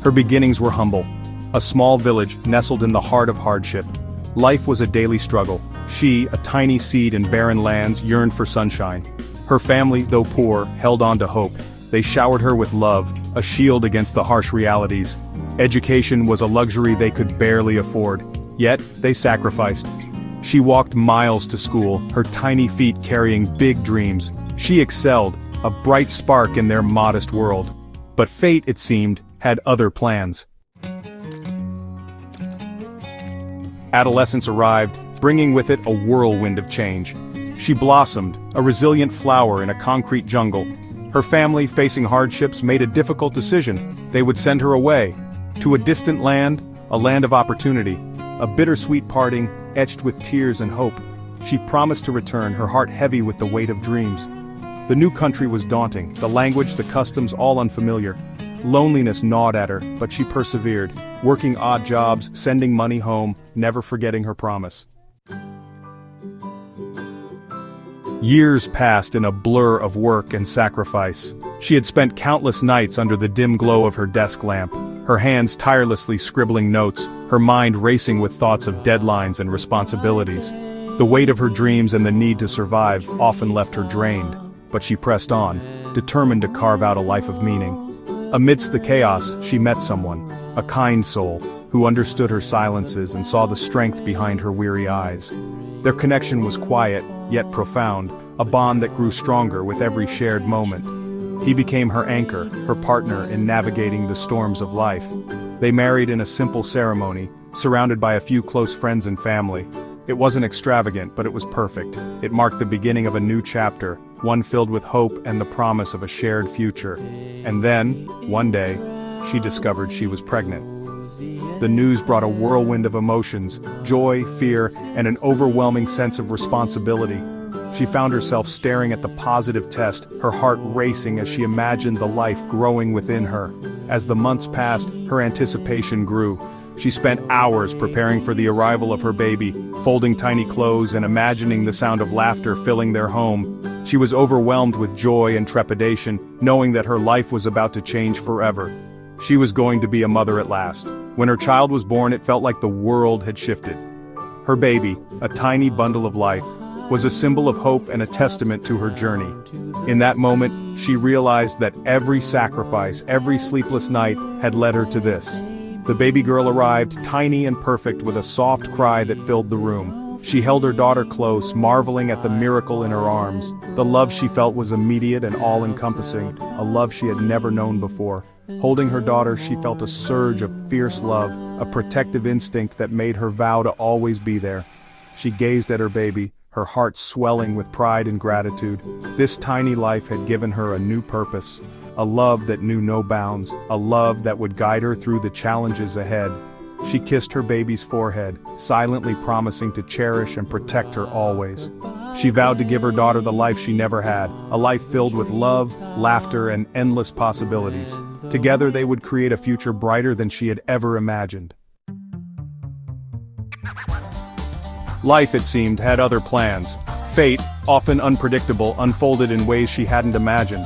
Her beginnings were humble. A small village nestled in the heart of hardship. Life was a daily struggle. She, a tiny seed in barren lands, yearned for sunshine. Her family, though poor, held on to hope. They showered her with love, a shield against the harsh realities. Education was a luxury they could barely afford. Yet, they sacrificed. She walked miles to school, her tiny feet carrying big dreams. She excelled, a bright spark in their modest world. But fate, it seemed, had other plans. Adolescence arrived, bringing with it a whirlwind of change. She blossomed, a resilient flower in a concrete jungle. Her family, facing hardships, made a difficult decision. They would send her away, to a distant land, a land of opportunity. A bittersweet parting, etched with tears and hope. She promised to return, her heart heavy with the weight of dreams. The new country was daunting, the language, the customs, all unfamiliar. Loneliness gnawed at her, but she persevered, working odd jobs, sending money home, never forgetting her promise. Years passed in a blur of work and sacrifice. She had spent countless nights under the dim glow of her desk lamp, her hands tirelessly scribbling notes, her mind racing with thoughts of deadlines and responsibilities. The weight of her dreams and the need to survive often left her drained, but she pressed on, determined to carve out a life of meaning. Amidst the chaos, she met someone, a kind soul, who understood her silences and saw the strength behind her weary eyes. Their connection was quiet, yet profound, a bond that grew stronger with every shared moment. He became her anchor, her partner in navigating the storms of life. They married in a simple ceremony, surrounded by a few close friends and family. It wasn't extravagant, but it was perfect. It marked the beginning of a new chapter, one filled with hope and the promise of a shared future. And then, one day, she discovered she was pregnant. The news brought a whirlwind of emotions, joy, fear, and an overwhelming sense of responsibility. She found herself staring at the positive test, her heart racing as she imagined the life growing within her. As the months passed, her anticipation grew. She spent hours preparing for the arrival of her baby, folding tiny clothes and imagining the sound of laughter filling their home. She was overwhelmed with joy and trepidation, knowing that her life was about to change forever. She was going to be a mother at last. When her child was born, it felt like the world had shifted. Her baby, a tiny bundle of life, was a symbol of hope and a testament to her journey. In that moment, she realized that every sacrifice, every sleepless night had led her to this. The baby girl arrived, tiny and perfect, with a soft cry that filled the room. She held her daughter close, marveling at the miracle in her arms. The love she felt was immediate and all-encompassing, a love she had never known before. Holding her daughter, she felt a surge of fierce love, a protective instinct that made her vow to always be there. She gazed at her baby, her heart swelling with pride and gratitude. This tiny life had given her a new purpose. A love that knew no bounds, a love that would guide her through the challenges ahead. She kissed her baby's forehead, silently promising to cherish and protect her always. She vowed to give her daughter the life she never had, a life filled with love, laughter, and endless possibilities. Together they would create a future brighter than she had ever imagined. Life, it seemed, had other plans. Fate, often unpredictable, unfolded in ways she hadn't imagined.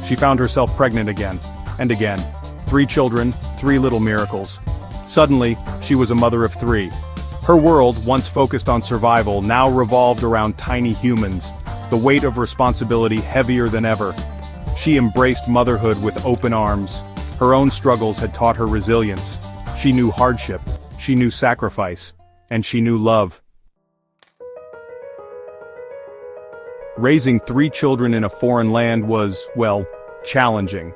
She found herself pregnant again, and again. 3 children, 3 little miracles. Suddenly, she was a mother of 3. Her world, once focused on survival, now revolved around tiny humans, the weight of responsibility heavier than ever. She embraced motherhood with open arms. Her own struggles had taught her resilience. She knew hardship, she knew sacrifice, and she knew love. Raising 3 children in a foreign land was, well, challenging.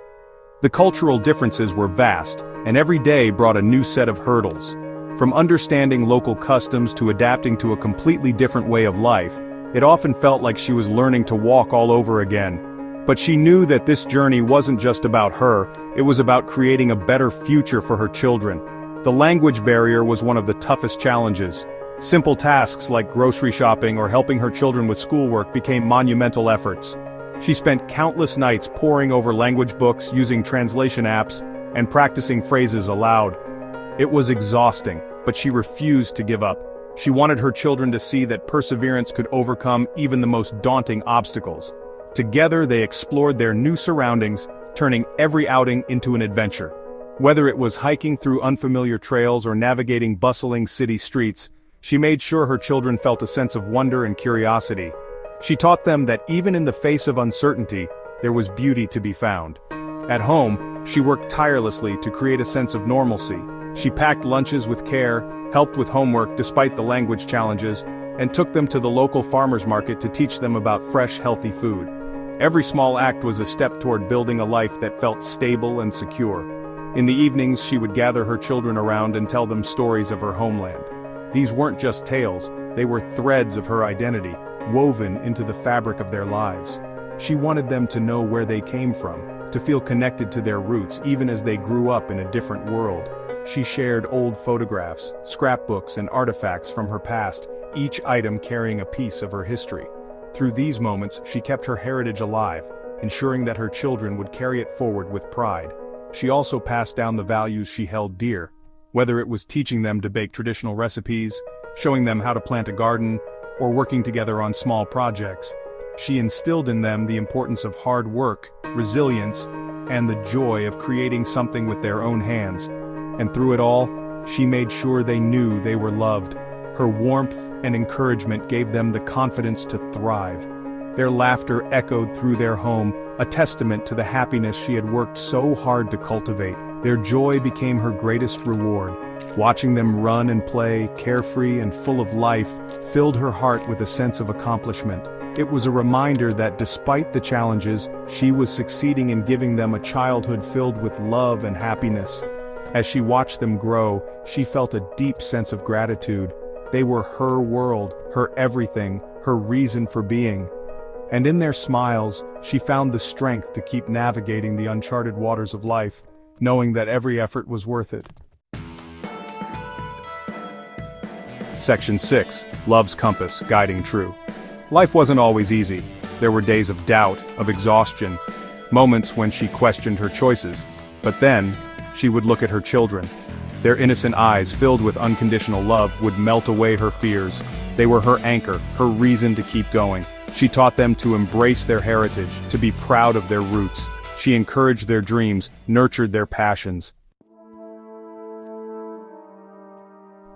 The cultural differences were vast, and every day brought a new set of hurdles. From understanding local customs to adapting to a completely different way of life, it often felt like she was learning to walk all over again. But she knew that this journey wasn't just about her, it was about creating a better future for her children. The language barrier was one of the toughest challenges. Simple tasks like grocery shopping or helping her children with schoolwork became monumental efforts. She spent countless nights poring over language books, using translation apps, and practicing phrases aloud. It was exhausting, but she refused to give up. She wanted her children to see that perseverance could overcome even the most daunting obstacles. Together they explored their new surroundings, turning every outing into an adventure. Whether it was hiking through unfamiliar trails or navigating bustling city streets, she made sure her children felt a sense of wonder and curiosity. She taught them that even in the face of uncertainty, there was beauty to be found. At home, she worked tirelessly to create a sense of normalcy. She packed lunches with care, helped with homework despite the language challenges, and took them to the local farmers market to teach them about fresh, healthy food. Every small act was a step toward building a life that felt stable and secure. In the evenings, she would gather her children around and tell them stories of her homeland. These weren't just tales, they were threads of her identity, woven into the fabric of their lives. She wanted them to know where they came from, to feel connected to their roots even as they grew up in a different world. She shared old photographs, scrapbooks, and artifacts from her past, each item carrying a piece of her history. Through these moments, she kept her heritage alive, ensuring that her children would carry it forward with pride. She also passed down the values she held dear, whether it was teaching them to bake traditional recipes, showing them how to plant a garden, or working together on small projects. She instilled in them the importance of hard work, resilience, and the joy of creating something with their own hands. And through it all, she made sure they knew they were loved. Her warmth and encouragement gave them the confidence to thrive. Their laughter echoed through their home, a testament to the happiness she had worked so hard to cultivate. Their joy became her greatest reward. Watching them run and play, carefree and full of life, filled her heart with a sense of accomplishment. It was a reminder that despite the challenges, she was succeeding in giving them a childhood filled with love and happiness. As she watched them grow, she felt a deep sense of gratitude. They were her world, her everything, her reason for being. And in their smiles, she found the strength to keep navigating the uncharted waters of life, knowing that every effort was worth it. Section 6. Love's Compass, Guiding True. Life wasn't always easy. There were days of doubt, of exhaustion, moments when she questioned her choices. But then, she would look at her children. Their innocent eyes, filled with unconditional love, would melt away her fears. They were her anchor, her reason to keep going. She taught them to embrace their heritage, to be proud of their roots. She encouraged their dreams, nurtured their passions.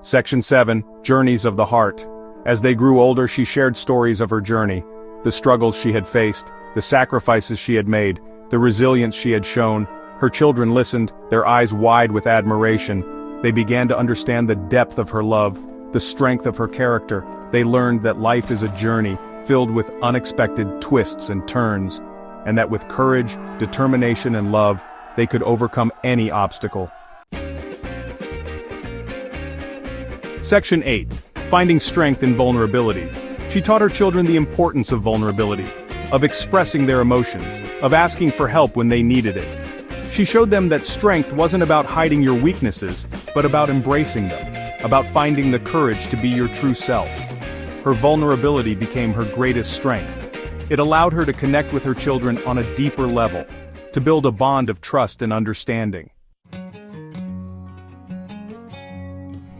Section 7. Journeys of the Heart. As they grew older, she shared stories of her journey, the struggles she had faced, the sacrifices she had made, the resilience she had shown. Her children listened, their eyes wide with admiration. They began to understand the depth of her love, the strength of her character. They learned that life is a journey, filled with unexpected twists and turns, and that with courage, determination, and love, they could overcome any obstacle. Section 8. Finding strength in vulnerability. She taught her children the importance of vulnerability, of expressing their emotions, of asking for help when they needed it. She showed them that strength wasn't about hiding your weaknesses, but about embracing them, about finding the courage to be your true self. Her vulnerability became her greatest strength. It allowed her to connect with her children on a deeper level, to build a bond of trust and understanding.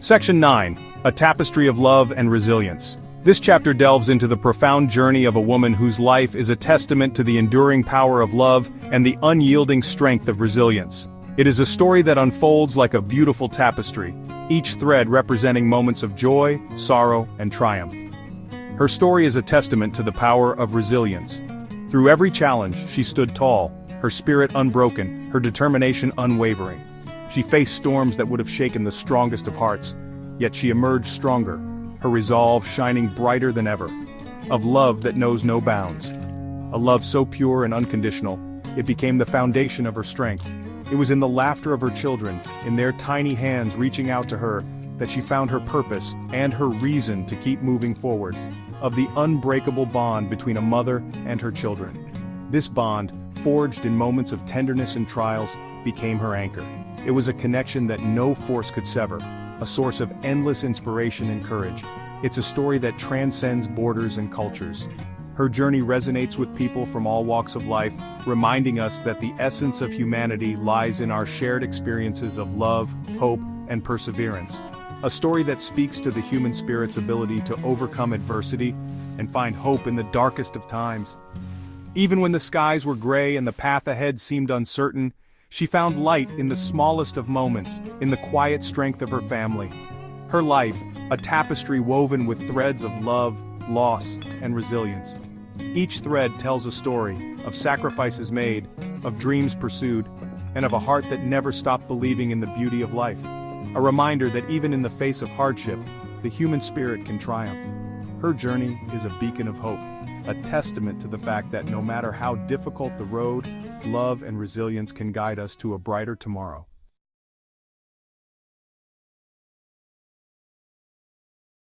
Section 9. A Tapestry of Love and Resilience. This chapter delves into the profound journey of a woman whose life is a testament to the enduring power of love and the unyielding strength of resilience. It is a story that unfolds like a beautiful tapestry, each thread representing moments of joy, sorrow, and triumph. Her story is a testament to the power of resilience. Through every challenge, she stood tall, her spirit unbroken, her determination unwavering. She faced storms that would have shaken the strongest of hearts, yet she emerged stronger, her resolve shining brighter than ever. Of love that knows no bounds. A love so pure and unconditional, it became the foundation of her strength. It was in the laughter of her children, in their tiny hands reaching out to her, that she found her purpose and her reason to keep moving forward. Of the unbreakable bond between a mother and her children. This bond, forged in moments of tenderness and trials, became her anchor. It was a connection that no force could sever, a source of endless inspiration and courage. It's a story that transcends borders and cultures. Her journey resonates with people from all walks of life, reminding us that the essence of humanity lies in our shared experiences of love, hope, and perseverance. A story that speaks to the human spirit's ability to overcome adversity and find hope in the darkest of times. Even when the skies were gray and the path ahead seemed uncertain, She found light in the smallest of moments, in the quiet strength of her family. Her life, a tapestry woven with threads of love, loss, and resilience. Each thread tells a story of sacrifices made, of dreams pursued, and of a heart that never stopped believing in the beauty of life. A reminder that even in the face of hardship, the human spirit can triumph. Her journey is a beacon of hope, a testament to the fact that no matter how difficult the road, love and resilience can guide us to a brighter tomorrow.